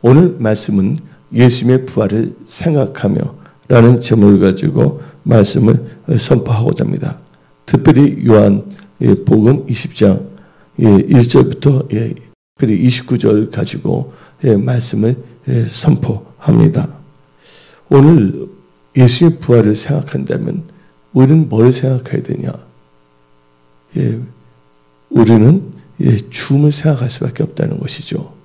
오늘 말씀은 예수님의 부활을 생각하며 라는 제목을 가지고 말씀을 선포하고자 합니다. 특별히 요한 복음 20장 1절부터 특별히 29절 가지고 말씀을 선포합니다. 오늘 예수님의 부활을 생각한다면 우리는 뭘 생각해야 되냐? 우리는 죽음을 생각할 수밖에 없다는 것이죠.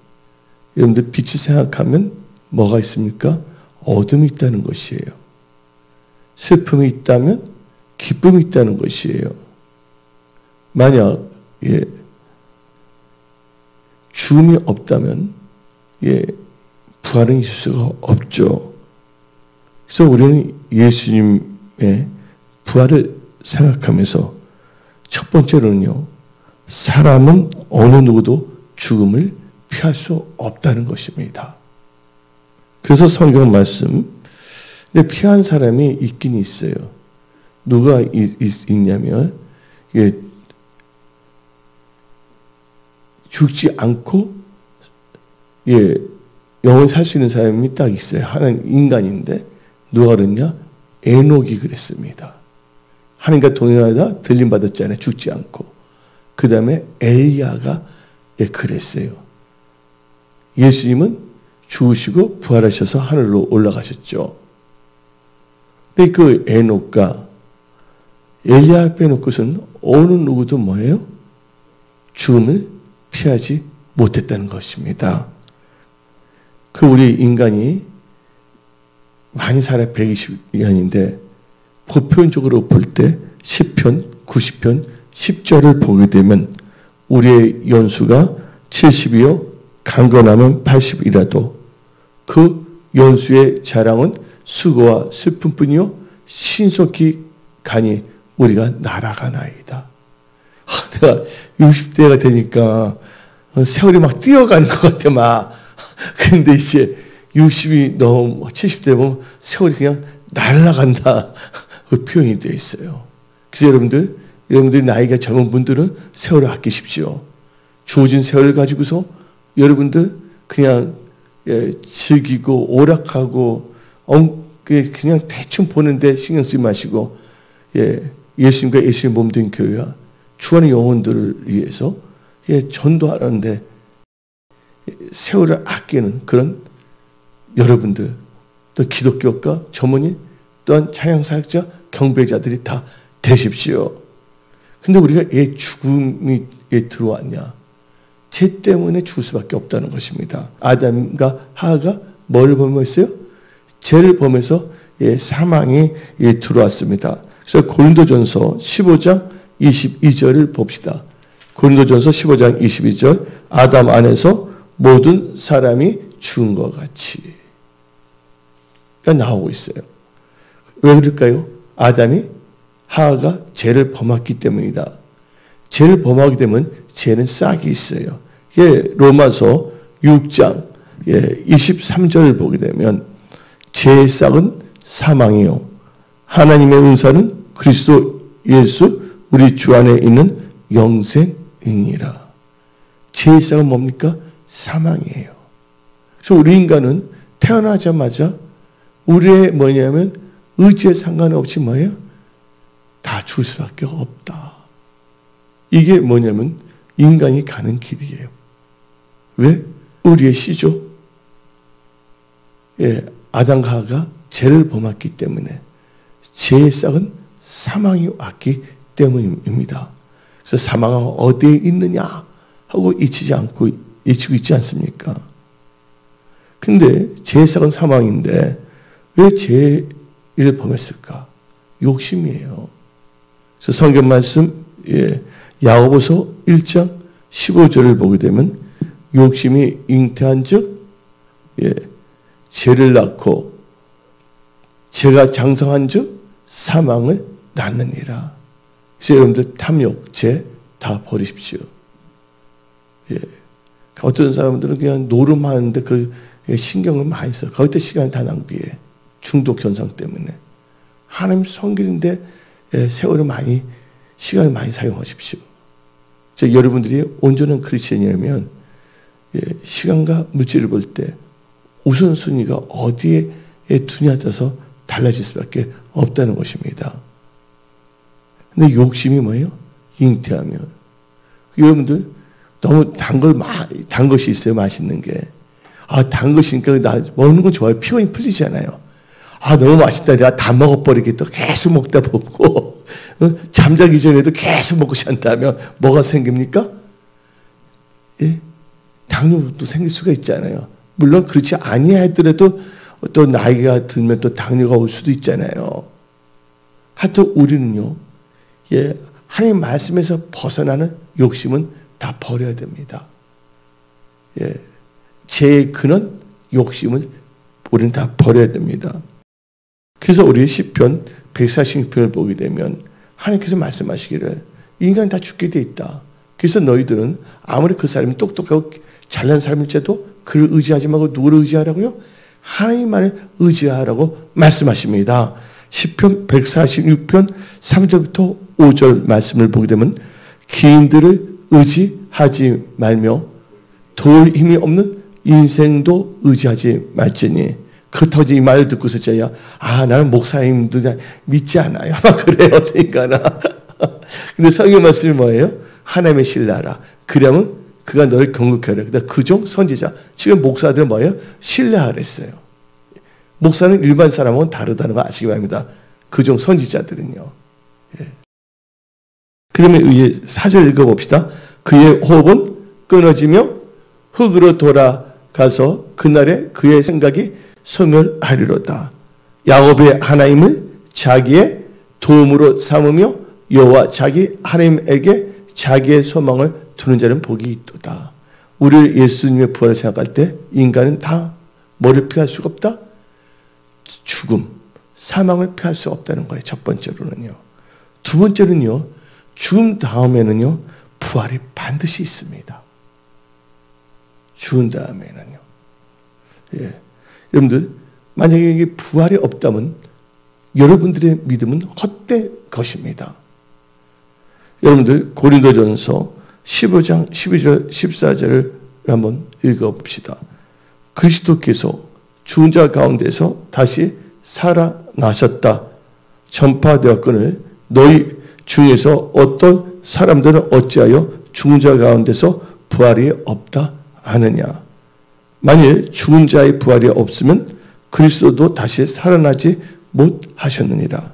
여러분들 빛을 생각하면 뭐가 있습니까? 어둠이 있다는 것이에요. 슬픔이 있다면 기쁨이 있다는 것이에요. 만약 죽음이 없다면 부활은 있을 수가 없죠. 그래서 우리는 예수님의 부활을 생각하면서 첫 번째로는요, 사람은 어느 누구도 죽음을 피할 수 없다는 것입니다. 그래서 성경 말씀, 근데 피한 사람이 있긴 있어요. 누가 있냐면, 죽지 않고, 영원히 살 수 있는 사람이 딱 있어요. 하나님 인간인데, 누가 그랬냐? 에녹이 그랬습니다. 하나님과 동행하다 들림받았잖아요. 죽지 않고. 그 다음에 엘리야가 그랬어요. 예수님은 죽으시고 부활하셔서 하늘로 올라가셨죠. 근데 그 에녹과 엘리야 빼놓고서는 어느 누구도 뭐예요? 죽음을 피하지 못했다는 것입니다. 우리 인간이 많이 살아 120년인데 보편적으로 볼 때 10편, 90편, 10절을 보게 되면 우리의 연수가 70이요 강건하면 80이라도 그 연수의 자랑은 수고와 슬픔뿐이요 신속히 가니 우리가 날아가나이다. 내가 60대가 되니까 세월이 막 뛰어가는 것 같아 막. 근데 이제 60이 넘어 70대 보면 세월이 그냥 날아간다. 그 표현이 되어 있어요. 그래서 여러분들이 나이가 젊은 분들은 세월을 아끼십시오. 주어진 세월을 가지고서 여러분들 그냥 즐기고 오락하고 그냥 대충 보는데 신경 쓰지 마시고 예수님과 예수님의 몸된 교회와 주하는 영혼들을 위해서 전도하는데 세월을 아끼는 그런 여러분들, 또 기독교과 전문인 또한 찬양사역자 경배자들이 다 되십시오. 근데 우리가 왜 죽음이 들어왔냐? 죄 때문에 죽을 수밖에 없다는 것입니다. 아담과 하하가 뭘 범했어요? 죄를 범해서 사망이 들어왔습니다. 그래서 고린도전서 15장 22절을 봅시다. 고린도전서 15장 22절 아담 안에서 모든 사람이 죽은 것 같이 나오고 있어요. 왜 그럴까요? 아담이 하하가 죄를 범했기 때문이다. 죄를 범하게 되면 죄는 싹이 있어요. 로마서 6장 23절을 보게 되면 죄의 싹은 사망이요 하나님의 은사는 그리스도 예수 우리 주 안에 있는 영생이니라. 죄의 싹은 뭡니까? 사망이에요. 그래서 우리 인간은 태어나자마자 우리의 뭐냐면 의지에 상관없이 뭐예요? 다 죽을 수밖에 없다. 이게 뭐냐면 인간이 가는 길이에요. 왜? 우리의 시조. 아담과 하와가 죄를 범했기 때문에 죄의 싹은 사망이 왔기 때문입니다. 그래서 사망은 어디에 있느냐 하고 잊히고 있지 않습니까? 근데 죄의 싹은 사망인데 왜 죄를 범했을까? 욕심이에요. 그래서 성경 말씀 야고보서 1장 15절을 보게 되면 욕심이 잉태한 즉 죄를 낳고 죄가 장성한 즉 사망을 낳느니라. 그래서 여러분들 탐욕, 죄 다 버리십시오. 어떤 사람들은 그냥 노름하는데 그 신경을 많이 써. 거기다 시간을 다 낭비해. 중독 현상 때문에. 하나님 성길인데 세월을 많이 시간을 많이 사용하십시오. 여러분들이 온전한 크리스천이라면 시간과 물질을 볼 때 우선순위가 어디에 두냐에 따라서 달라질 수밖에 없다는 것입니다. 근데 욕심이 뭐예요? 잉태하면. 여러분들 너무 단 것이 있어요. 맛있는 게. 단 것이니까 나 먹는 거 좋아요. 피곤이 풀리잖아요. 너무 맛있다. 내가 다 먹어버리겠다. 계속 먹다 보고 잠자기 전에도 계속 먹고 산다면 뭐가 생깁니까? 예? 당뇨도 생길 수가 있잖아요. 물론 그렇지 아니하더라도 또 나이가 들면 또 당뇨가 올 수도 있잖아요. 하여튼 우리는요, 예, 하나님 말씀에서 벗어나는 욕심은 다 버려야 됩니다. 예, 죄의 근원, 욕심을 우리는 다 버려야 됩니다. 그래서 우리 시편 146편을 보게 되면 하나님께서 말씀하시기를 인간은 다 죽게 돼 있다. 그래서 너희들은 아무리 그 사람이 똑똑하고 잘난 사람일지라도 그를 의지하지 말고 누구를 의지하라고요? 하나님만을 의지하라고 말씀하십니다. 시편 146편 3절부터 5절 말씀을 보게 되면 기인들을 의지하지 말며 도울 힘이 없는 인생도 의지하지 말지니. 그렇다고 이 말을 듣고서 저야 나는 목사님도 믿지 않아요. 그래요. 어떠니까나. 근데 성경 말씀이 뭐예요? 하나님의 신뢰하라. 그러면 그가 너를 경고하라. 그종 선지자. 지금 목사들은 뭐예요? 신뢰하라 했어요. 목사는 일반 사람하고는 다르다는 거 아시기 바랍니다. 그종 선지자들은요. 예. 그러면 4절 읽어봅시다. 그의 호흡은 끊어지며 흙으로 돌아가서 그날에 그의 생각이 소멸하리로다. 야곱의 하나님을 자기의 도움으로 삼으며 여호와 자기 하나님에게 자기의 소망을 두는 자는 복이 있도다. 우리 예수님의 부활을 생각할 때 인간은 다 뭐를 피할 수가 없다? 죽음, 사망을 피할 수 없다는 거예요. 첫 번째로는요. 두 번째는요. 죽음 다음에는요. 부활이 반드시 있습니다. 죽은 다음에는요. 예. 여러분들 만약에 이게 부활이 없다면 여러분들의 믿음은 헛된 것입니다. 여러분들 고린도전서 15장 12절 14절을 한번 읽어봅시다. 그리스도께서 죽은 자 가운데서 다시 살아나셨다 전파되었거늘 너희 중에서 어떤 사람들은 어찌하여 죽은 자 가운데서 부활이 없다 하느냐. 만일 죽은 자의 부활이 없으면 그리스도도 다시 살아나지 못하셨느니라.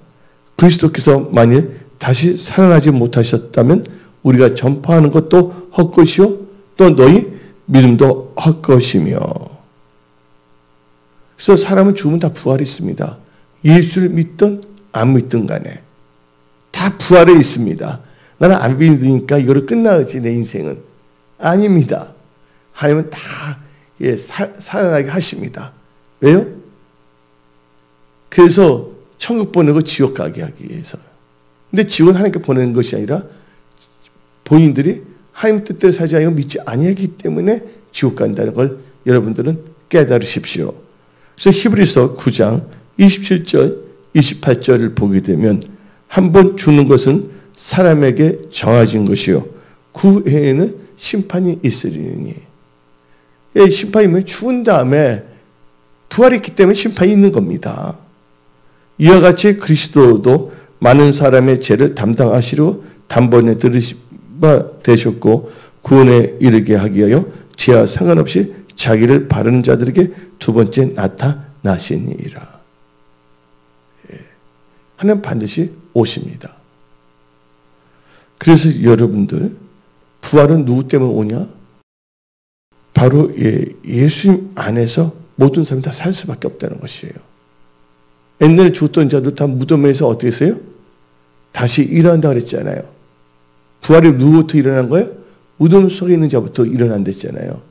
그리스도께서 만일 다시 살아나지 못하셨다면 우리가 전파하는 것도 헛것이요 또 너희 믿음도 헛것이며. 그래서 사람은 죽으면 다 부활이 있습니다. 예수를 믿든 안 믿든 간에 다 부활에 있습니다. 나는 안 믿으니까 이거로 끝나지 내 인생은. 아닙니다. 하나님은 다 살아나게 하십니다. 왜요? 그래서 천국 보내고 지옥 가게 하기 위해서. 근데 지옥은 하나님께 보내는 것이 아니라 본인들이 하나님 뜻대로 살지 않고 믿지 아니하기 때문에 지옥 간다는 걸 여러분들은 깨달으십시오. 그래서 히브리서 9장 27절 28절을 보게 되면 한 번 죽는 것은 사람에게 정해진 것이요 그 외에는 심판이 있으리니. 심판이 뭐 죽은 다음에 부활이 있기 때문에 심판이 있는 겁니다. 이와 같이 그리스도도 많은 사람의 죄를 담당하시려 단번에 들으시바 되셨고 구원에 이르게 하기 위하여 죄와 상관없이 자기를 바르는 자들에게 두 번째 나타나시니라. 하나님 반드시 오십니다. 그래서 여러분들 부활은 누구 때문에 오냐? 바로 예수님 안에서 모든 사람이 다 살 수밖에 없다는 것이에요. 옛날에 죽었던 자도 다 무덤에서 어떻게 했어요? 다시 일어난다 그랬잖아요. 부활이 누구부터 일어난 거예요? 무덤 속에 있는 자부터 일어난댔잖아요.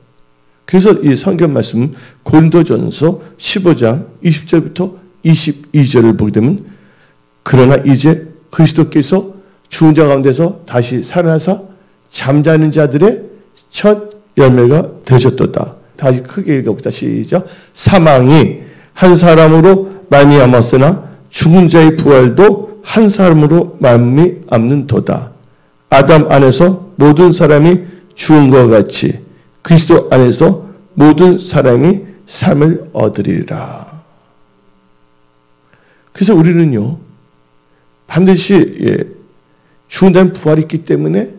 그래서 이 성경 말씀 고린도전서 15장 20절부터 22절을 보게 되면 그러나 이제 그리스도께서 죽은 자 가운데서 다시 살아나사 잠자는 자들의 첫 열매가 되셨도다. 다시 크게 읽어봅시다. 시작. 사망이 한 사람으로 말미암았으나 죽은 자의 부활도 한 사람으로 말미암는도다. 아담 안에서 모든 사람이 죽은 것 같이 그리스도 안에서 모든 사람이 삶을 얻으리라. 그래서 우리는요, 반드시 죽은 다음에 부활이 있기 때문에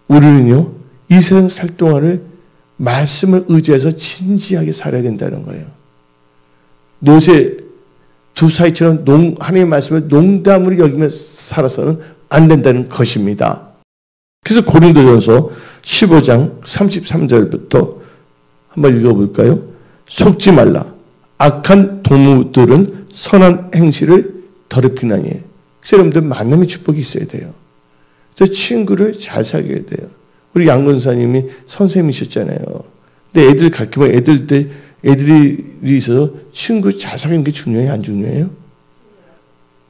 우리는요, 이 세상 살 동안을 말씀을 의지해서 진지하게 살아야 된다는 거예요. 노새 두 사이처럼 하나님의 말씀을 농담으로 여기며 살아서는 안 된다는 것입니다. 그래서 고린도전서 15장 33절부터 한번 읽어볼까요? 속지 말라. 악한 동무들은 선한 행실을 더럽히나니. 그래서 여러분들 만남의 축복이 있어야 돼요. 그래서 친구를 잘 사귀어야 돼요. 우리 양권사님이 선생님이셨잖아요. 근데 애들 가르치면 애들이 있어서 친구 잘 사귀는 게 중요해요? 안 중요해요?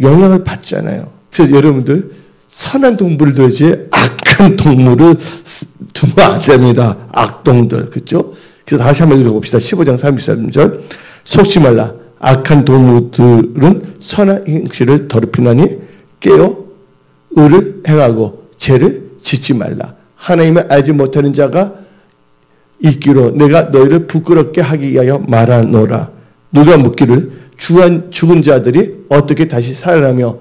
영향을 받잖아요. 그래서 여러분들 선한 동물을 둬야지 악한 동물을 두면 안 됩니다. 악동들. 그렇죠? 그래서 다시 한번 읽어봅시다. 15장 33절. 속지 말라. 악한 동물들은 선한 행실을 더럽히나니 깨어 의를 행하고 죄를 짓지 말라. 하나님을 알지 못하는 자가 있기로 내가 너희를 부끄럽게 하기 위하여 말하노라. 누가 묻기를 죽은 자들이 어떻게 다시 살아나며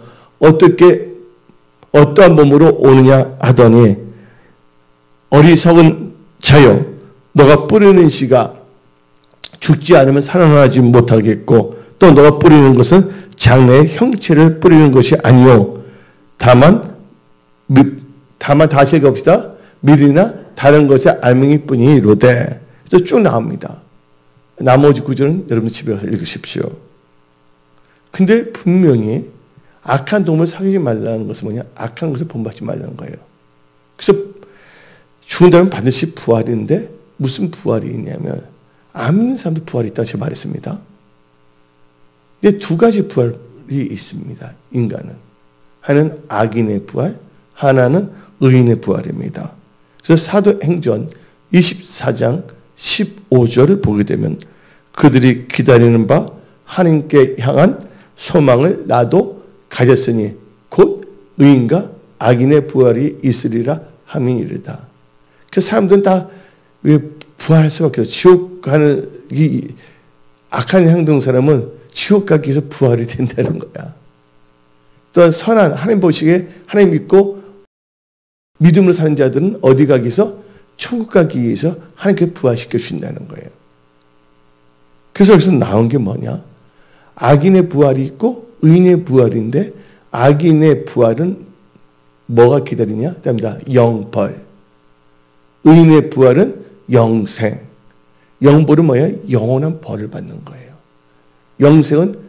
어떠한 몸으로 오느냐 하더니 어리석은 자여 너가 뿌리는 씨가 죽지 않으면 살아나지 못하겠고 또 너가 뿌리는 것은 장래의 형체를 뿌리는 것이 아니요 다만 다시 읽어봅시다. 밀이나 다른 것의 알맹이뿐이로되. 그래서 쭉 나옵니다. 나머지 구절은 여러분 집에 가서 읽으십시오. 근데 분명히 악한 동물 사귀지 말라는 것은 뭐냐? 악한 것을 본받지 말라는 거예요. 그래서 죽은 다음에 반드시 부활인데 무슨 부활이 있냐면 안 믿는 사람도 부활이 있다고 제가 말했습니다. 근데 두 가지 부활이 있습니다. 인간은. 하나는 악인의 부활, 하나는 의인의 부활입니다. 그래서 사도행전 24장 15절을 보게 되면 그들이 기다리는 바 하나님께 향한 소망을 나도 가졌으니 곧 의인과 악인의 부활이 있으리라 함이니이다. 그 사람들은 다 왜 부활할 수밖에 없어요. 지옥 가는 이 악한 행동 사람은 지옥 가기 위해서 부활이 된다는 거야. 또한 선한 하나님 보시기에 하나님 믿고 믿음으로 사는 자들은 어디 가기 위해서? 천국 가기 위해서 하나님께 부활시켜 주신다는 거예요. 그래서 여기서 나온 게 뭐냐? 악인의 부활이 있고 의인의 부활인데 악인의 부활은 뭐가 기다리냐? 답니다. 영벌. 의인의 부활은 영생. 영벌은 뭐예요? 영원한 벌을 받는 거예요. 영생은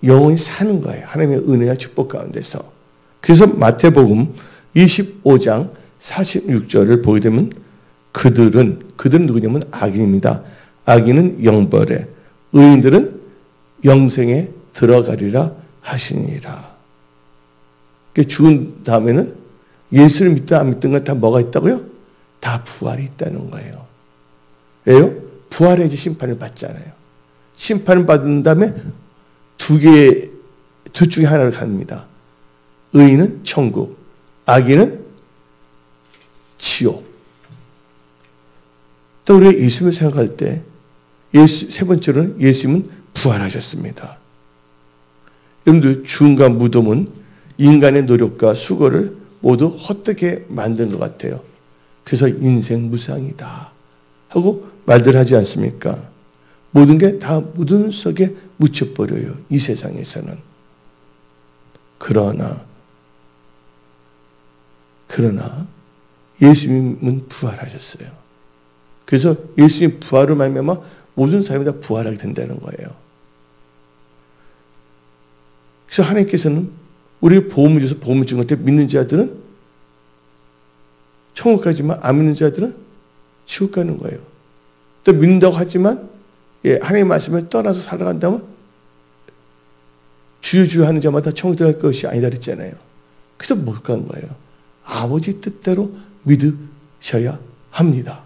영원히 사는 거예요. 하나님의 은혜와 축복 가운데서. 그래서 마태복음 25장 46절을 보게 되면 그들은 누구냐면 악인입니다. 악인은 영벌에 의인들은 영생에 들어가리라 하시니라. 죽은 다음에는 예수를 믿든 안 믿든 건 다 뭐가 있다고요? 다 부활이 있다는 거예요. 왜요? 부활해야지 심판을 받잖아요. 심판을 받은 다음에 둘 중에 하나를 갑니다. 의인은 천국, 악인은 지옥. 또 우리가 예수님을 생각할 때 세 번째로는 예수님은 부활하셨습니다. 여러분들 죽음과 무덤은 인간의 노력과 수고를 모두 헛되게 만든 것 같아요. 그래서 인생 무상이다 하고 말들 하지 않습니까? 모든 게 다 무덤 속에 묻혀버려요. 이 세상에서는. 그러나 예수님은 부활하셨어요. 그래서 예수님 부활을 말미암아 모든 사람이 다 부활하게 된다는 거예요. 그래서 하나님께서는 우리에게 복음을 주셔서 복음을 준 것 같아요. 믿는 자들은 천국 가지만 안 믿는 자들은 지옥 가는 거예요. 또 믿는다고 하지만 하나님의 말씀을 떠나서 살아간다면 주여 하는 자마다 천국 들어갈 것이 아니다 그랬잖아요. 그래서 못 간 거예요. 아버지 뜻대로 믿으셔야 합니다.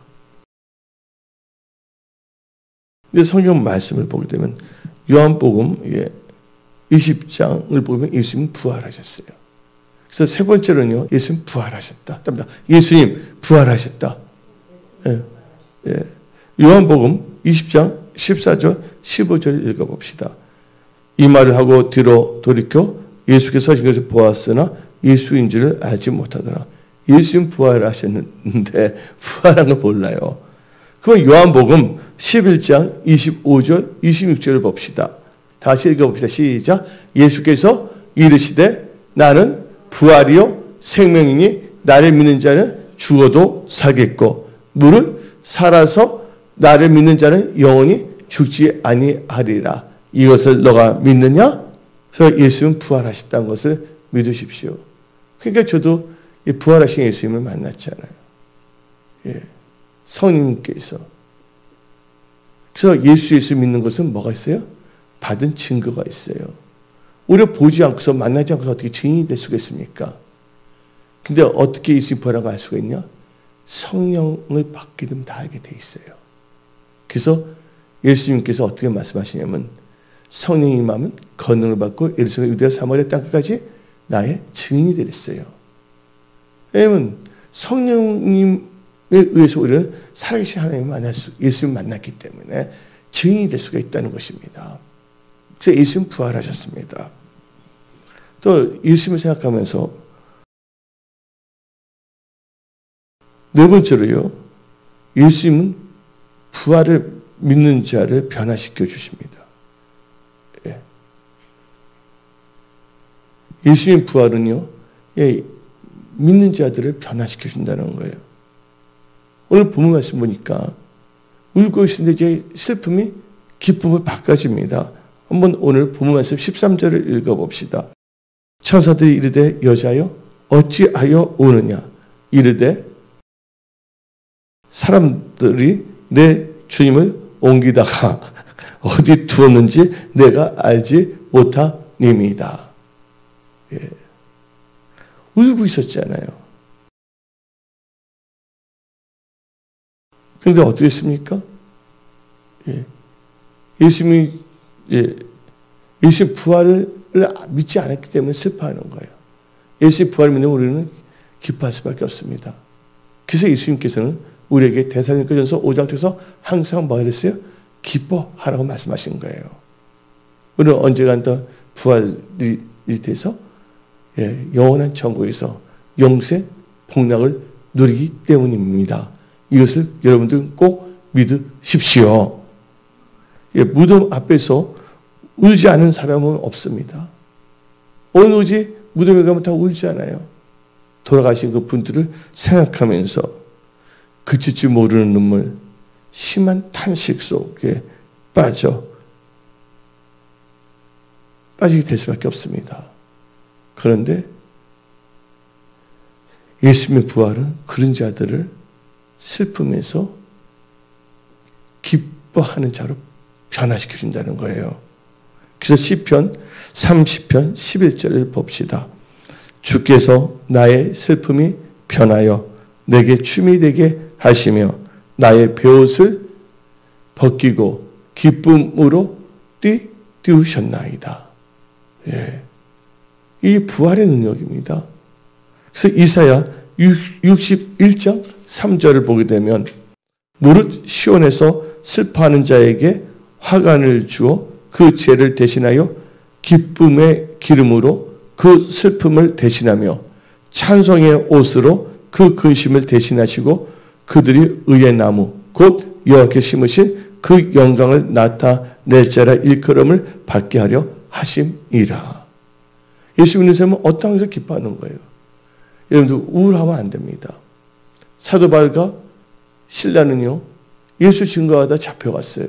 근데 성경 말씀을 보게 되면 요한복음 20장을 보면 예수님 부활하셨어요. 그래서 세 번째로는요, 예수님 부활하셨다. 예수님 부활하셨다. 요한복음 20장 14절 15절 읽어봅시다. 이 말을 하고 뒤로 돌이켜 예수께서 서신 것을 보았으나 예수인 줄을 알지 못하더라. 예수님 부활하셨는데 부활한 걸 몰라요. 그럼 요한복음 11장 25절 26절을 봅시다. 다시 읽어봅시다. 시작. 예수께서 이르시되 나는 부활이요 생명이니 나를 믿는 자는 죽어도 살겠고 무릇 살아서 나를 믿는 자는 영원히 죽지 아니하리라. 이것을 너가 믿느냐? 그래서 예수는 부활하셨다는 것을 믿으십시오. 그러니까 저도 부활하신 예수님을 만났잖아요. 예. 성령님께서. 그래서 예수 믿는 것은 뭐가 있어요? 받은 증거가 있어요. 우리가 보지 않고서 만나지 않고서 어떻게 증인이 될 수가 있습니까? 근데 어떻게 예수님 부활하고 알 수가 있냐? 성령을 받게 되면 다 알게 돼 있어요. 그래서 예수님께서 어떻게 말씀하시냐면 성령이 임하면 권능을 받고 예루살렘 유대와 사마리아 땅까지 나의 증인이 되랬어요. 왜냐하면 성령님에 의해서 우리는 살아계신 하나님을 예수님을 만났기 때문에 증인이 될 수가 있다는 것입니다. 그래서 예수님 부활하셨습니다. 또 예수님을 생각하면서 네 번째로요. 예수님은 부활을 믿는 자를 변화시켜 주십니다. 예. 예수님 부활은요. 예, 믿는 자들을 변화시켜 준다는 거예요. 오늘 본문 말씀 보니까 울고 있는데 이제 슬픔이 기쁨을 바꿔줍니다. 한번 오늘 본문 말씀 13절을 읽어봅시다. 천사들이 이르되 여자여 어찌하여 우느냐 이르되 사람들이 내 주님을 옮기다가 어디 두었는지 내가 알지 못하니이다. 예. 울고 있었잖아요. 그런데 어떻게 했습니까? 예. 예수님이 예수님 부활을 믿지 않았기 때문에 슬퍼하는 거예요. 예수님 부활을 믿는 우리는 기뻐할 수밖에 없습니다. 그래서 예수님께서는 우리에게 데살로니가전서 5장 쪽에서 항상 뭐 했어요? 기뻐하라고 말씀하신 거예요. 우리는 언젠가 더 부활이 돼서 영원한 천국에서 영생 복락을 누리기 때문입니다. 이것을 여러분들 꼭 믿으십시오. 무덤 앞에서 울지 않은 사람은 없습니다. 어느 오지 무덤에 가면 다 울지 않아요. 돌아가신 그 분들을 생각하면서 그칠 줄 모르는 눈물, 심한 탄식 속에 빠지게 될 수밖에 없습니다. 그런데 예수님의 부활은 그런 자들을 슬픔에서 기뻐하는 자로 변화시켜 준다는 거예요. 그래서 시편 30편 11절을 봅시다. 주께서 나의 슬픔이 변하여 내게 춤이 되게 하시며 나의 베옷을 벗기고 기쁨으로 띄우셨나이다. 예. 이 부활의 능력입니다. 그래서 이사야 61장 3절을 보게 되면 무릇 시온에서 슬퍼하는 자에게 화관을 주어 그 죄를 대신하여 기쁨의 기름으로 그 슬픔을 대신하며 찬송의 옷으로 그 근심을 대신하시고 그들이 의의 나무 곧 여호와께 심으신 그 영광을 나타낼 자라 일컬음을 받게 하려 하심이라. 예수 믿는 사람은 어떤 것을 기뻐하는 거예요. 여러분들 우울하면 안 됩니다. 사도 바울과 실라는요. 예수 증거하다 잡혀갔어요.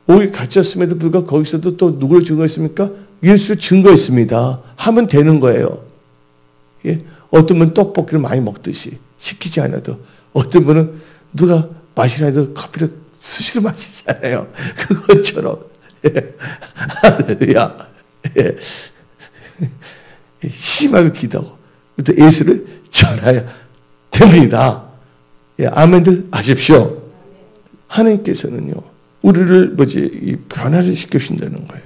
오히 갇혔음에도 불구하고 거기서도 또 누구를 증거했습니까? 예수 증거했습니다. 하면 되는 거예요. 예? 어떤 분은 떡볶이를 많이 먹듯이 시키지 않아도 어떤 분은 누가 마시라 해도 커피를 수시로 마시잖아요. 그것처럼 할렐루야. 예. 심하게 기도하고 또 예수를 전해야 됩니다. 예, 아멘들 하십시오. 하나님께서는요, 우리를 이 변화를 시켜주신다는 거예요.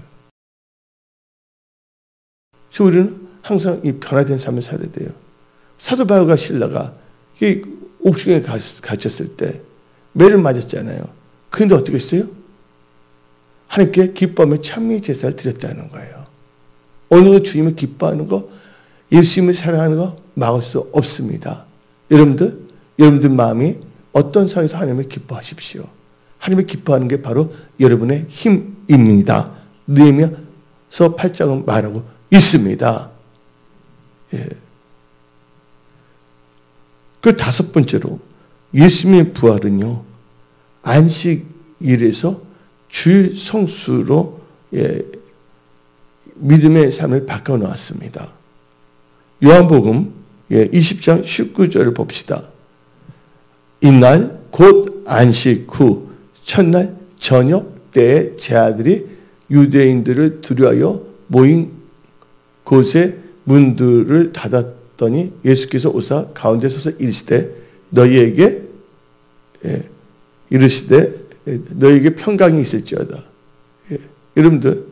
그래서 우리는 항상 이 변화된 삶을 살아야 돼요. 사도 바울과 실라가 옥중에 갇혔을 때 매를 맞았잖아요. 그런데 어떻게 했어요? 하나님께 기뻐하며 찬미의 제사를 드렸다는 거예요. 어느 주님을 기뻐하는 거, 예수님을 사랑하는 거 막을 수 없습니다. 여러분들 마음이 어떤 상황에서 하나님을 기뻐하십시오. 하나님을 기뻐하는 게 바로 여러분의 힘입니다. 느헤미야서 8장은 말하고 있습니다. 예. 그 다섯 번째로 예수님의 부활은요, 안식일에서 주일 성수로 믿음의 삶을 바꿔놓았습니다. 요한복음 20장 19절을 봅시다. 이날 곧 안식 후 첫날 저녁 때에 제 아들이 유대인들을 두려하여 모인 곳에 문들을 닫았더니 예수께서 오사 가운데 서서 이르시되 너희에게 평강이 있을지어다. 여러분들,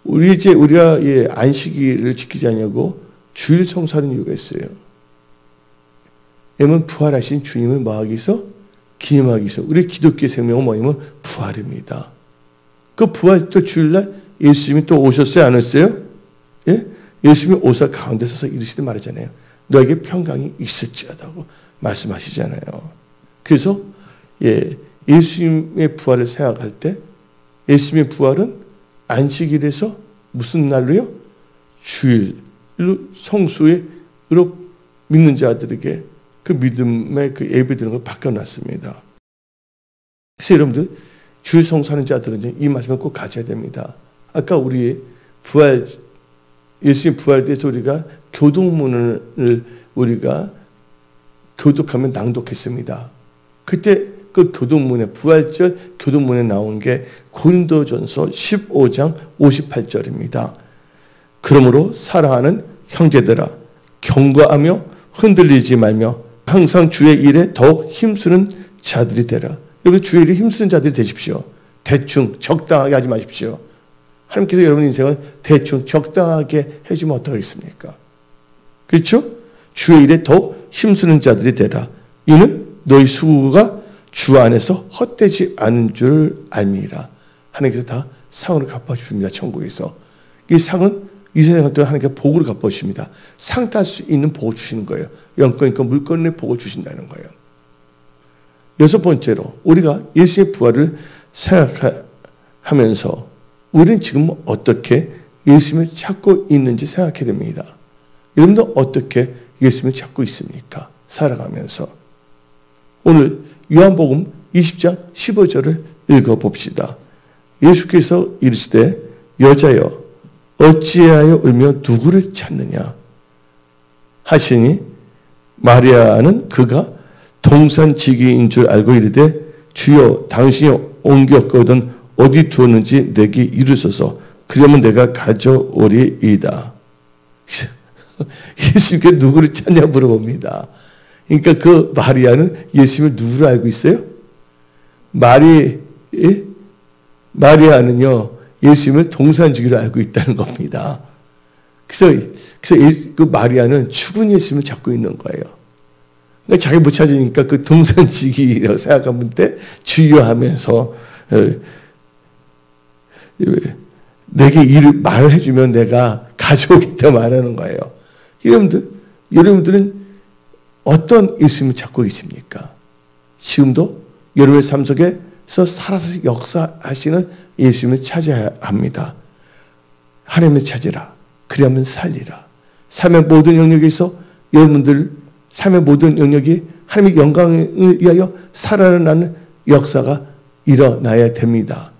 우리가 안식일을 지키지 않냐고 주일 성수하는 이유가 있어요. 왜냐면 부활하신 주님을 뭐하기 위해서? 기념하기 위해서. 우리 기독교의 생명은 뭐냐면 부활입니다. 그 부활 또 주일날 예수님이 또 오셨어요? 안 오셨어요? 예? 예수님이 오사 가운데 서서 이르시되 말하잖아요. 너에게 평강이 있을지어다고 말씀하시잖아요. 그래서 예수님의 부활을 생각할 때 예수님의 부활은 안식일에서 무슨 날로요? 주일로 성수로 믿는 자들에게 그 믿음의 그 예배드리는 걸 바꿔놨습니다. 그래서 여러분들 주일 성수하는 자들은 이 말씀을 꼭 가져야 됩니다. 아까 우리 예수님 부활에 대해서 우리가 교독문을 우리가 교독하면 낭독했습니다. 그때 그 교독문에 부활절 교독문에 나온 게 고린도전서 15장 58절입니다. 그러므로 사랑하는 형제들아 경고하며 흔들리지 말며 항상 주의 일에 더욱 힘쓰는 자들이 되라. 여러분 주의 일에 힘쓰는 자들이 되십시오. 대충 적당하게 하지 마십시오. 하나님께서 여러분 인생을 대충 적당하게 해주면 어떡하겠습니까? 그렇죠? 주의 일에 더욱 힘쓰는 자들이 되라. 이는 너희 수고가 주 안에서 헛되지 않은 줄 알미라. 하나님께서 다 상으로 갚아주십니다. 천국에서. 이 상은 이 세상 동안 하나님께서 복으로 갚아주십니다. 상 탈 수 있는 복을 주시는 거예요. 영권이니까 물건의 복을 주신다는 거예요. 여섯 번째로 우리가 예수의 부활을 생각하면서 우리는 지금 어떻게 예수님을 찾고 있는지 생각해야 됩니다. 여러분도 어떻게 예수님을 찾고 있습니까? 살아가면서. 오늘 요한복음 20장 15절을 읽어봅시다. 예수께서 이르시되 여자여 어찌하여 울며 누구를 찾느냐 하시니 마리아는 그가 동산지기인 줄 알고 이르되 주여 당신이 옮겼거든 어디 두었는지 내게 이르소서 그러면 내가 가져오리이다. 예수님께 누구를 찾냐 물어봅니다. 그러니까 그 마리아는 예수님을 누구로 알고 있어요? 마리아는요 예수님을 동산지기로 알고 있다는 겁니다. 그래서 그 마리아는 죽은 예수님을 찾고 있는 거예요. 그러니까 자기 못 찾으니까 그 동산지기라고 생각하면 때 주의하면서 내게 이를 말을 해주면 내가 가져오겠다 말하는 거예요. 여러분들은 어떤 예수님을 찾고 계십니까? 지금도 여러분의 삶 속에서 살아서 역사하시는 예수님을 찾아야 합니다. 하나님을 찾으라. 그리하면 살리라. 삶의 모든 영역에서 여러분들 삶의 모든 영역이 하나님의 영광을 위하여 살아나는 역사가 일어나야 됩니다.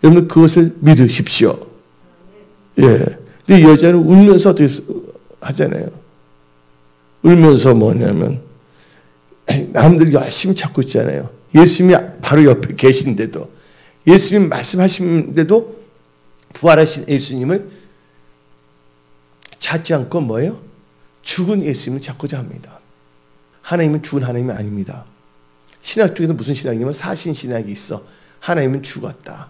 여러분 그것을 믿으십시오. 예. 근데 여자는 울면서 하잖아요. 울면서 뭐냐면 남들 열심히 찾고 있잖아요. 예수님이 바로 옆에 계신데도 예수님 말씀하시는데도 부활하신 예수님을 찾지 않고 뭐예요? 죽은 예수님을 찾고자 합니다. 하나님은 죽은 하나님이 아닙니다. 신학 중에서 무슨 신학이냐면 사신신학이 있어. 하나님은 죽었다.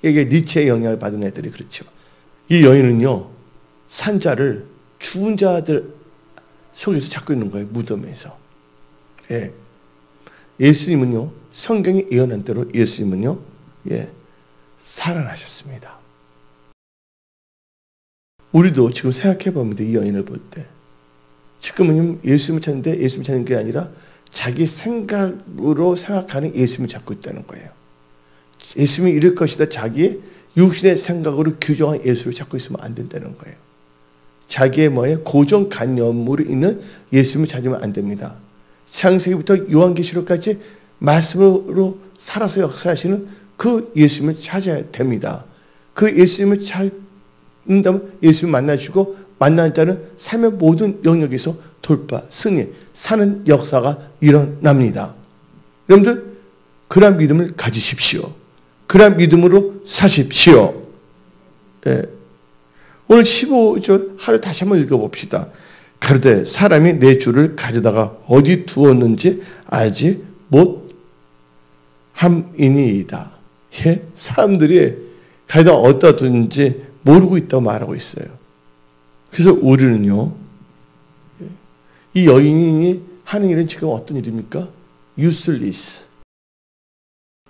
이게 니체의 영향을 받은 애들이 그렇죠. 이 여인은요. 산자를 죽은 자들 속에서 찾고 있는 거예요. 무덤에서. 예. 예수님은요. 성경이 예언한 대로 예수님은요. 예. 살아나셨습니다. 우리도 지금 생각해 봅니다. 이 여인을 볼 때. 지금은 예수님을 찾는데 예수님을 찾는 게 아니라 자기 생각으로 생각하는 예수님을 찾고 있다는 거예요. 예수님이 이럴 것이다. 자기의 육신의 생각으로 규정한 예수를 찾고 있으면 안 된다는 거예요. 자기의 고정관념으로 있는 예수님을 찾으면 안 됩니다. 창세기부터 요한계시록까지 말씀으로 살아서 역사하시는 그 예수님을 찾아야 됩니다. 그 예수님을 찾는다면 예수님을 만나시고 만나는 자는 삶의 모든 영역에서 돌파, 승리, 사는 역사가 일어납니다. 여러분들 그런 믿음을 가지십시오. 그런 믿음으로 사십시오. 예. 오늘 15절 하루 다시 한번 읽어봅시다. 가로되 사람이 내 주를 가져다가 어디 두었는지 알지 못함이니이다. 예? 사람들이 가져다 어디다 뒀는지 모르고 있다고 말하고 있어요. 그래서 우리는요, 이 여인이 하는 일은 지금 어떤 일입니까? useless.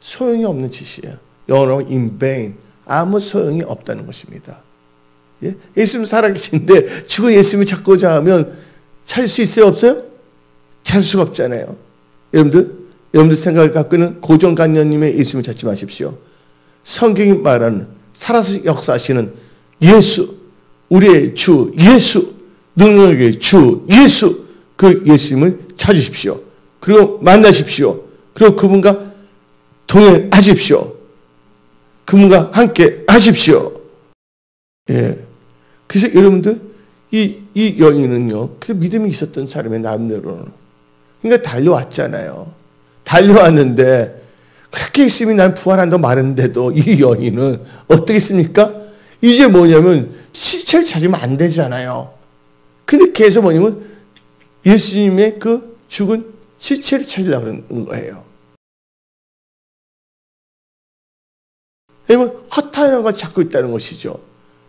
소용이 없는 짓이에요. 영어로 in vain. 아무 소용이 없다는 것입니다. 예? 예수님 살아계신데 죽은 예수님을 찾고자 하면 찾을 수 있어요? 없어요? 찾을 수가 없잖아요. 여러분들 생각을 갖고 있는 고정관념님의 예수님을 찾지 마십시오. 성경이 말하는 살아서 역사하시는 예수, 우리의 주 예수, 능력의 주 예수, 그 예수님을 찾으십시오. 그리고 만나십시오. 그리고 그분과 동행하십시오. 그분과 함께 하십시오. 예. 그래서 여러분들 이 여인은요, 그 믿음이 있었던 사람의 나름대로는, 그러니까 달려왔잖아요. 달려왔는데 그렇게 예수님이 난 부활한다고 말했는데도 이 여인은 어떻게 했습니까? 이제 뭐냐면 시체를 찾으면 안 되잖아요. 근데 계속 뭐냐면 예수님의 그 죽은 시체를 찾으려고 그러는 거예요. 왜냐면 허탄한 걸 찾고 있다는 것이죠.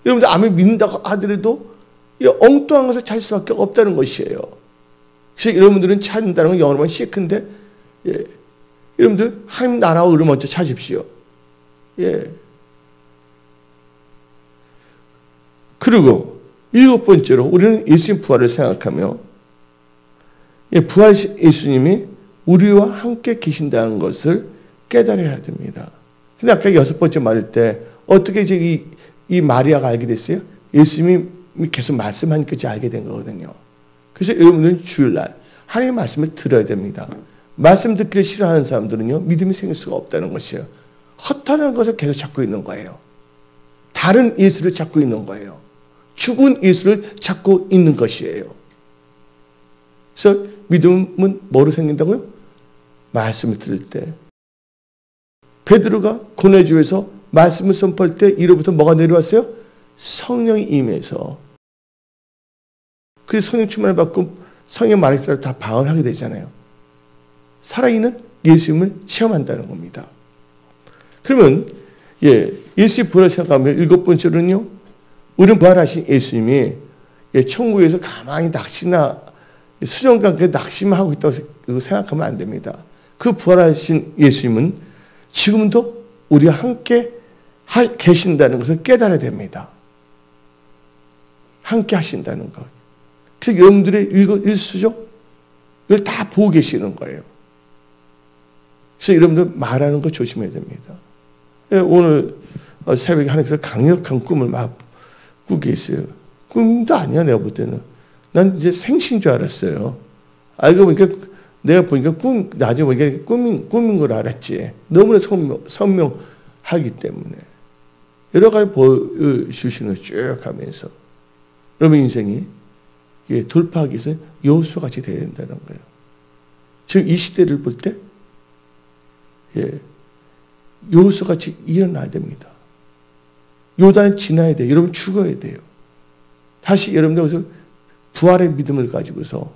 여러분들 아무리 믿는다고 하더라도 엉뚱한 것을 찾을 수밖에 없다는 것이에요. 그래서 여러분들은 찾는다는 건 영어로 하면 시크인데, 예. 여러분들 하나님 나라와 의를 먼저 찾으십시오. 예. 그리고 7번째로 우리는 예수님 부활을 생각하며, 예, 부활 예수님이 우리와 함께 계신다는 것을 깨달아야 됩니다. 근데 아까 6번째 말할 때 어떻게 이제 이 마리아가 알게 됐어요? 예수님이 계속 말씀하니까 이제 알게 된 거거든요. 그래서 여러분들은 주일날 하나님의 말씀을 들어야 됩니다. 말씀 듣기를 싫어하는 사람들은요, 믿음이 생길 수가 없다는 것이에요. 허탄한 것을 계속 찾고 있는 거예요. 다른 예수를 찾고 있는 거예요. 죽은 예수를 찾고 있는 것이에요. 그래서 믿음은 뭐로 생긴다고요? 말씀을 들을 때. 베드로가 고넬주에서 말씀을 선포할 때 이로부터 뭐가 내려왔어요? 성령이 임해서. 그래서 성령 충만을 받고 성령 말에 따라 다 방언하게 되잖아요. 살아있는 예수님을 체험한다는 겁니다. 그러면 예수의 부활을 생각하면 7번째로는요, 우리는 부활하신 예수님이 천국에서 가만히 낚시나 수정관계 낚시만 하고 있다고 생각하면 안 됩니다. 그 부활하신 예수님은 지금도 우리와 함께 계신다는 것을 깨달아야 됩니다. 함께 하신다는 것. 그래서 여러분들의 일수적 이걸 다 보고 계시는 거예요. 그래서 여러분들 말하는 거 조심해야 됩니다. 오늘 새벽에 하나님께서 강력한 꿈을 막 꾸고 계세요. 꿈도 아니야, 내가 볼 때는. 난 이제 생신 줄 알았어요. 알고 보니까 내가 보니까 나중에 보니까 꿈인 걸 알았지. 너무나 선명하기 때문에. 여러 가지 보여주시는 걸 쭉 하면서. 여러분 인생이 돌파하기 위해서 여호수아같이 되어야 된다는 거예요. 지금 이 시대를 볼 때 여호수아같이 일어나야 됩니다. 요단을 지나야 돼요. 여러분 죽어야 돼요. 다시 여러분들 여기서 부활의 믿음을 가지고서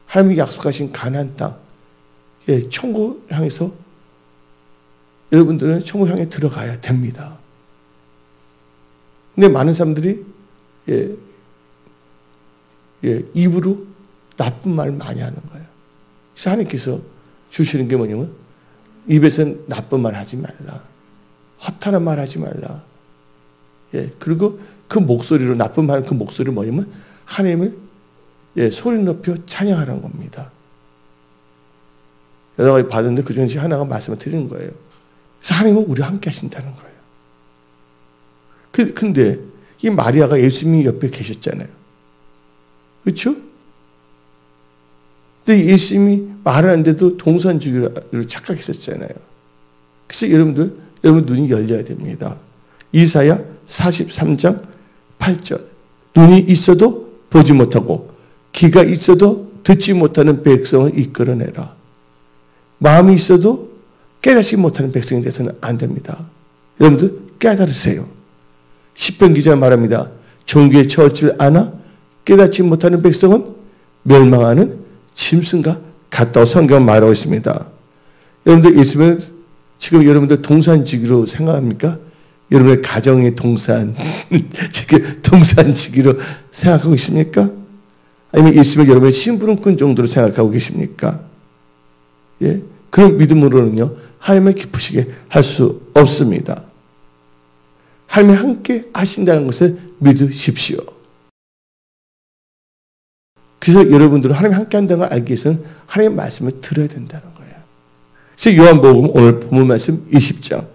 하나님이 약속하신 가나안 땅, 천국 향해서 여러분들은 천국 향해 들어가야 됩니다. 근데 많은 사람들이 입으로 나쁜 말 많이 하는 거예요. 그래서 하나님께서 주시는 게 뭐냐면 입에서 나쁜 말 하지 말라. 허탄한 말 하지 말라. 예, 그리고 그 목소리로, 나쁜 말, 그 목소리로 뭐냐면 하나님을 소리 높여 찬양하라는 겁니다. 여러 가지 받았는데 그 중에 하나가 말씀을 드리는 거예요. 그래서 하나님은 우리와 함께 하신다는 거예요. 근데 이 마리아가 예수님이 옆에 계셨잖아요. 그렇죠? 근데 예수님이 말하는데도 동산주의를 착각했었잖아요. 그래서 여러분 눈이 열려야 됩니다. 이사야 43장 8절. 눈이 있어도 보지 못하고 귀가 있어도 듣지 못하는 백성을 이끌어내라. 마음이 있어도 깨닫지 못하는 백성이 돼서는 안 됩니다. 여러분들 깨달으세요. 시편 기자 말합니다. 종교에 처하지 않아 깨닫지 못하는 백성은 멸망하는 짐승과 같다고 성경은 말하고 있습니다. 여러분들 예수님은 지금 여러분들 동산지기로 생각합니까? 여러분의 가정의 동산, 지금 동산지기로 생각하고 있습니까? 아니면 예수님을 여러분의 심부름꾼 정도로 생각하고 계십니까? 예? 그런 믿음으로는요, 하나님을 기쁘시게 할 수 없습니다. 하나님이 함께 하신다는 것을 믿으십시오. 그래서 여러분들은 하나님이 함께 한다는 걸 알기 위해서는 하나님의 말씀을 들어야 된다는 거예요. 그래서 요한복음 오늘 본문 말씀 20장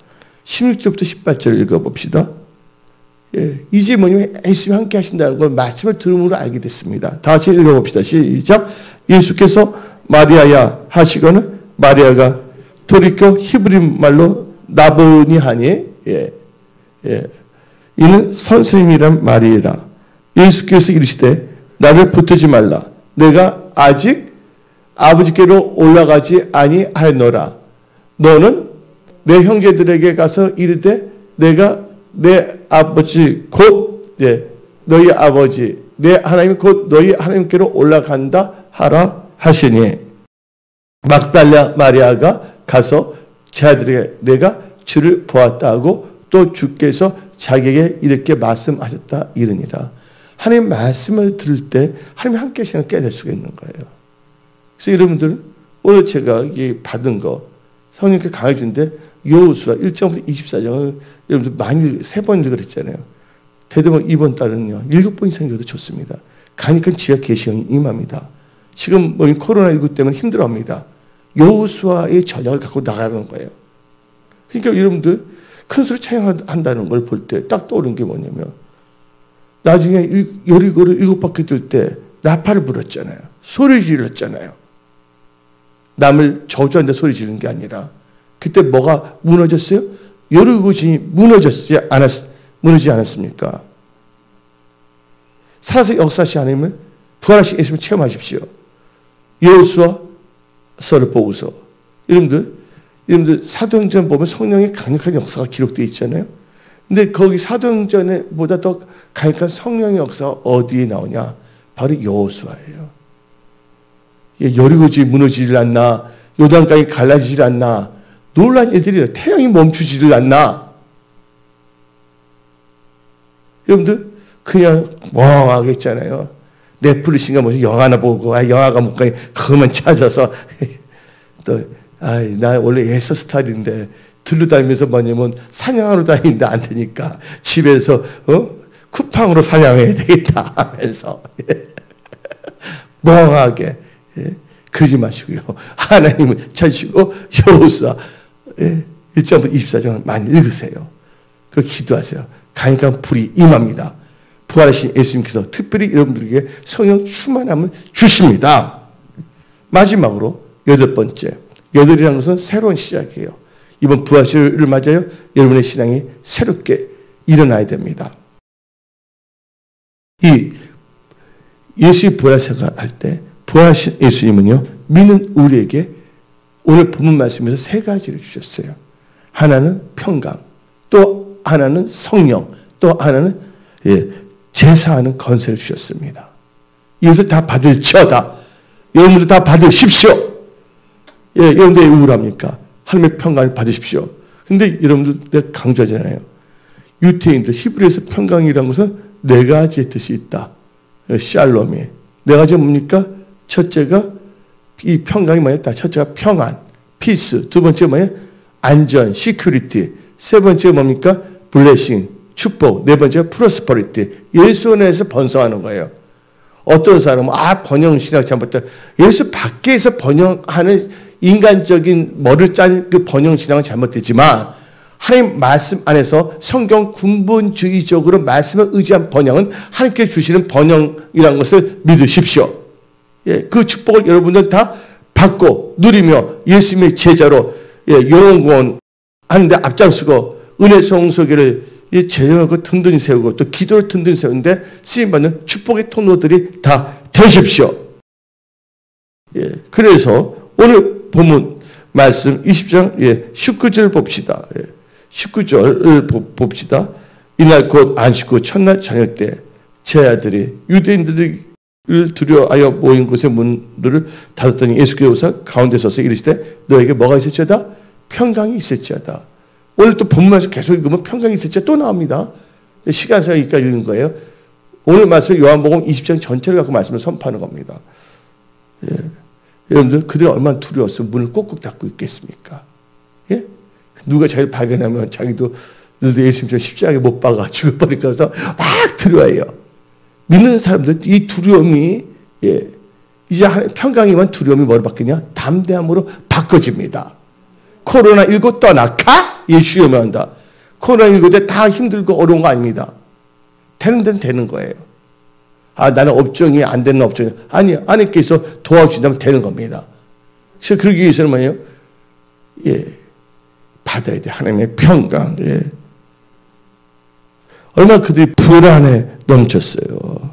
16절부터 18절 읽어봅시다. 예, 이제 뭐냐면 예수님이 함께 하신다는 걸 말씀을 들음으로 알게 됐습니다. 다 같이 읽어봅시다. 시작. 예수께서 마리아야 하시거늘 마리아가 돌이켜 히브리 말로 나보니 하니 이는 선생님이란 말이라. 예수께서 이르시되 나를 붙들지 말라. 내가 아직 아버지께로 올라가지 아니하였노라. 너는 내 형제들에게 가서 이르되 내가 내 아버지 곧 너희 아버지 내 하나님 곧 너희 하나님께로 올라간다 하라 하시니 막달라 마리아가 가서 제 아들에게 내가 주를 보았다 하고 또 주께서 자기에게 이렇게 말씀하셨다 이르니라. 하나님 말씀을 들을 때 하나님 함께 하시는 걸 깨달을 수가 있는 거예요. 그래서 여러분들 오늘 제가 받은 거 성령께 강해준데 여호수아 1장부터 24장을 여러분들 많이 3번 읽으랬잖아요. 대대번 이번 달은요 7번 이상 읽어도 좋습니다. 가니까 지하 계시형이 임합니다. 지금 코로나19 때문에 힘들어합니다. 여호수아의 전략을 갖고 나가는 거예요. 그러니까 여러분들 큰 소리 찬양한다는 걸 볼 때 딱 떠오르는 게 뭐냐면 나중에 여리고를 7바퀴 돌 때 나팔을 불었잖아요. 소리 질렀잖아요. 남을 저주한데 소리 지르는 게 아니라 그때 뭐가 무너졌어요? 여리고진이 무너지지 않았습니까? 살아서 역사하신 하나님을 부활하신 예수님을 체험하십시오. 여호수아서를 보고서 여러분들 사도행전 보면 성령의 강력한 역사가 기록되어 있잖아요. 근데 거기 사도행전보다 더 강력한 성령의 역사가 어디에 나오냐? 바로 여호수아예요. 여리고지 무너지질 않나? 요단강이 갈라지질 않나? 놀란 일들이에요. 태양이 멈추지를 않나? 여러분들 그냥 멍하게 있잖아요. 넷플릭스인가 무슨 영화나 보고 영화가 못 가니 그것만 찾아서 또 나 원래 예서 스타일인데 들러다니면서 뭐냐면 사냥하러 다니는데 안 되니까 집에서 쿠팡으로 사냥해야 되겠다 하면서 멍하게 그러지 마시고요. 하나님을 찾으시고 여호수아 1장부터 24장을 많이 읽으세요. 그 기도하세요. 강력한 불이 임합니다. 부활하신 예수님께서 특별히 여러분들에게 성령 충만함을 주십니다. 마지막으로 8번째. 8이라는 것은 새로운 시작이에요. 이번 부활절을 맞아요. 여러분의 신앙이 새롭게 일어나야 됩니다. 이 예수의 부활 생각할 때 부활하신 예수님은요. 믿는 우리에게 오늘 본문 말씀에서 3가지를 주셨어요. 하나는 평강, 또 하나는 성령, 또 하나는 제사하는 건세를 주셨습니다. 이것을 다 받을지어다. 여러분들 다 받으십시오. 여러분들 왜 우울합니까? 하나님의 평강을 받으십시오. 근데 여러분들 내가 강조하잖아요. 유태인들 히브리에서 평강이라는 것은 4가지의 뜻이 있다. 샬롬이. 4가지가 뭡니까? 첫째가 이 평강이 뭐였다? 첫째가 평안, 피스. 두 번째가 뭐예요? 안전, 시큐리티. 세 번째 뭡니까? 블레싱, 축복. 네 번째 프로스퍼리티. 예수 안에서 번성하는 거예요. 어떤 사람은 번영신학 잘못했다. 예수 밖에서 번영하는 인간적인 머리를 짠 그 번영신학은 잘못됐지만 하나님 말씀 안에서 성경 군본주의적으로 말씀을 의지한 번영은 하나님께 주시는 번영이라는 것을 믿으십시오. 예, 그 축복을 여러분들 다 받고 누리며 예수님의 제자로 영원구원 하는데 앞장서고 은혜 성소교를 제정하고 든든히 세우고 또 기도를 든든히 세우는데 쓰임받는 축복의 통로들이 다 되십시오. 예, 그래서 오늘 본문 말씀 20장 19절 봅시다. 19절 봅시다. 이날 곧 안식 후 첫날 저녁 때 제 아들이 유대인들을 두려워하여 모인 곳의 문들을 닫았더니 예수께서 오사 가운데 서서 이르시되 너에게 뭐가 있을지어다? 평강이 있을지어다. 오늘 또 본문에서 계속 읽으면 평강이 있을지어다 또 나옵니다. 시간상 여기까지 읽는 거예요. 오늘 말씀은 요한복음 20장 전체를 갖고 말씀을 선포하는 겁니다. 예. 여러분들 그들이 얼마나 두려웠으면 문을 꼭꼭 닫고 있겠습니까? 예? 누가 자기를 발견하면 자기도 너도 예수님처럼 십자가에 못 박아 죽어버릴까 해서 막 두려워해요. 믿는 사람들 이 두려움이 이제 평강이면 두려움이 뭐로 바뀌냐? 담대함으로 바꿔집니다. 코로나19 떠나가? 예수여만 한다. 코로나19 때 다 힘들고 어려운 거 아닙니다. 되는 데는 되는 거예요. 나는 업종이 안 되는 업종이 아니 하나님께서 도와주신다면 되는 겁니다. 그래서 그러기 위해서는 뭐예요? 받아야 돼. 하나님의 평강. 얼마나 그들이 불안에 넘쳤어요.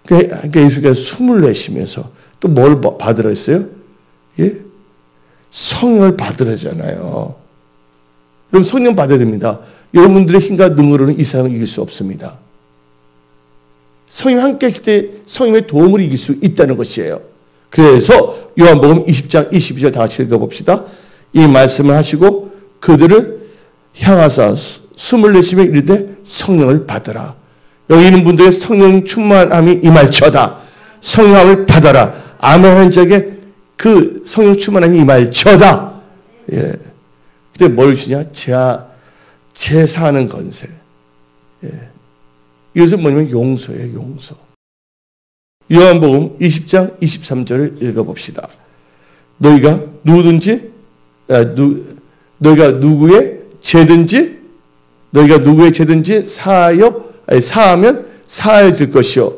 그러니까 예수께서 숨을 내쉬면서 또 뭘 받으라 했어요? 성령을 받으라잖아요. 여러분 성령 받아야 됩니다. 여러분들의 힘과 능력으로는 이 세상을 이길 수 없습니다. 성령 함께 하실 때 성령의 도움을 이길 수 있다는 것이에요. 그래서 요한복음 20장 22절 다 같이 읽어봅시다. 이 말씀을 하시고 그들을 향하사 숨을 내쉬며 이르되 성령을 받으라. 여기 있는 분들의 성령 충만함이 임할지어다. 성령을 받아라. 아멘 한 적에 그 성령 충만함이 임할지어다. 근데 뭘 주냐? 제사하는 건세. 이것은 뭐냐면 용서예요. 용서. 요한복음 20장 23절을 읽어봅시다. 너희가 누구든지 너희가 누구의 죄든지 사하면 사해질 것이요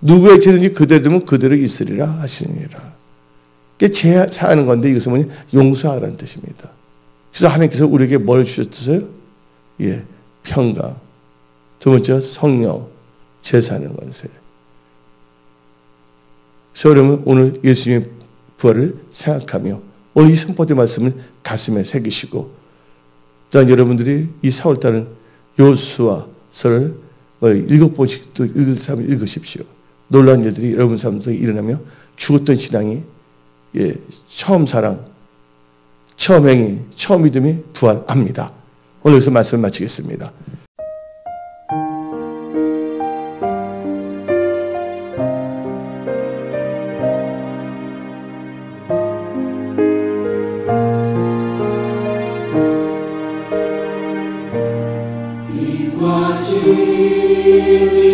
누구의 죄든지 그대로 되면 그대로 있으리라 하시니라. 그게 제사하는 건데 이것은 뭐냐? 용서하라는 뜻입니다. 그래서 하나님께서 우리에게 뭘 주셨어요? 평강. 두 번째 성령, 제사하는 건세. 그래서 여러분 오늘 예수님의 부활을 생각하며 오늘 이 선포된 말씀을 가슴에 새기시고 또한 여러분들이 이 4월달은 요수아서를 7번씩 또 읽으십시오. 놀라운 일들이 여러분 삶속에 일어나며 죽었던 신앙이 처음 사랑, 처음 행위, 처음 믿음이 부활합니다. 오늘 여기서 말씀을 마치겠습니다. 이과 진리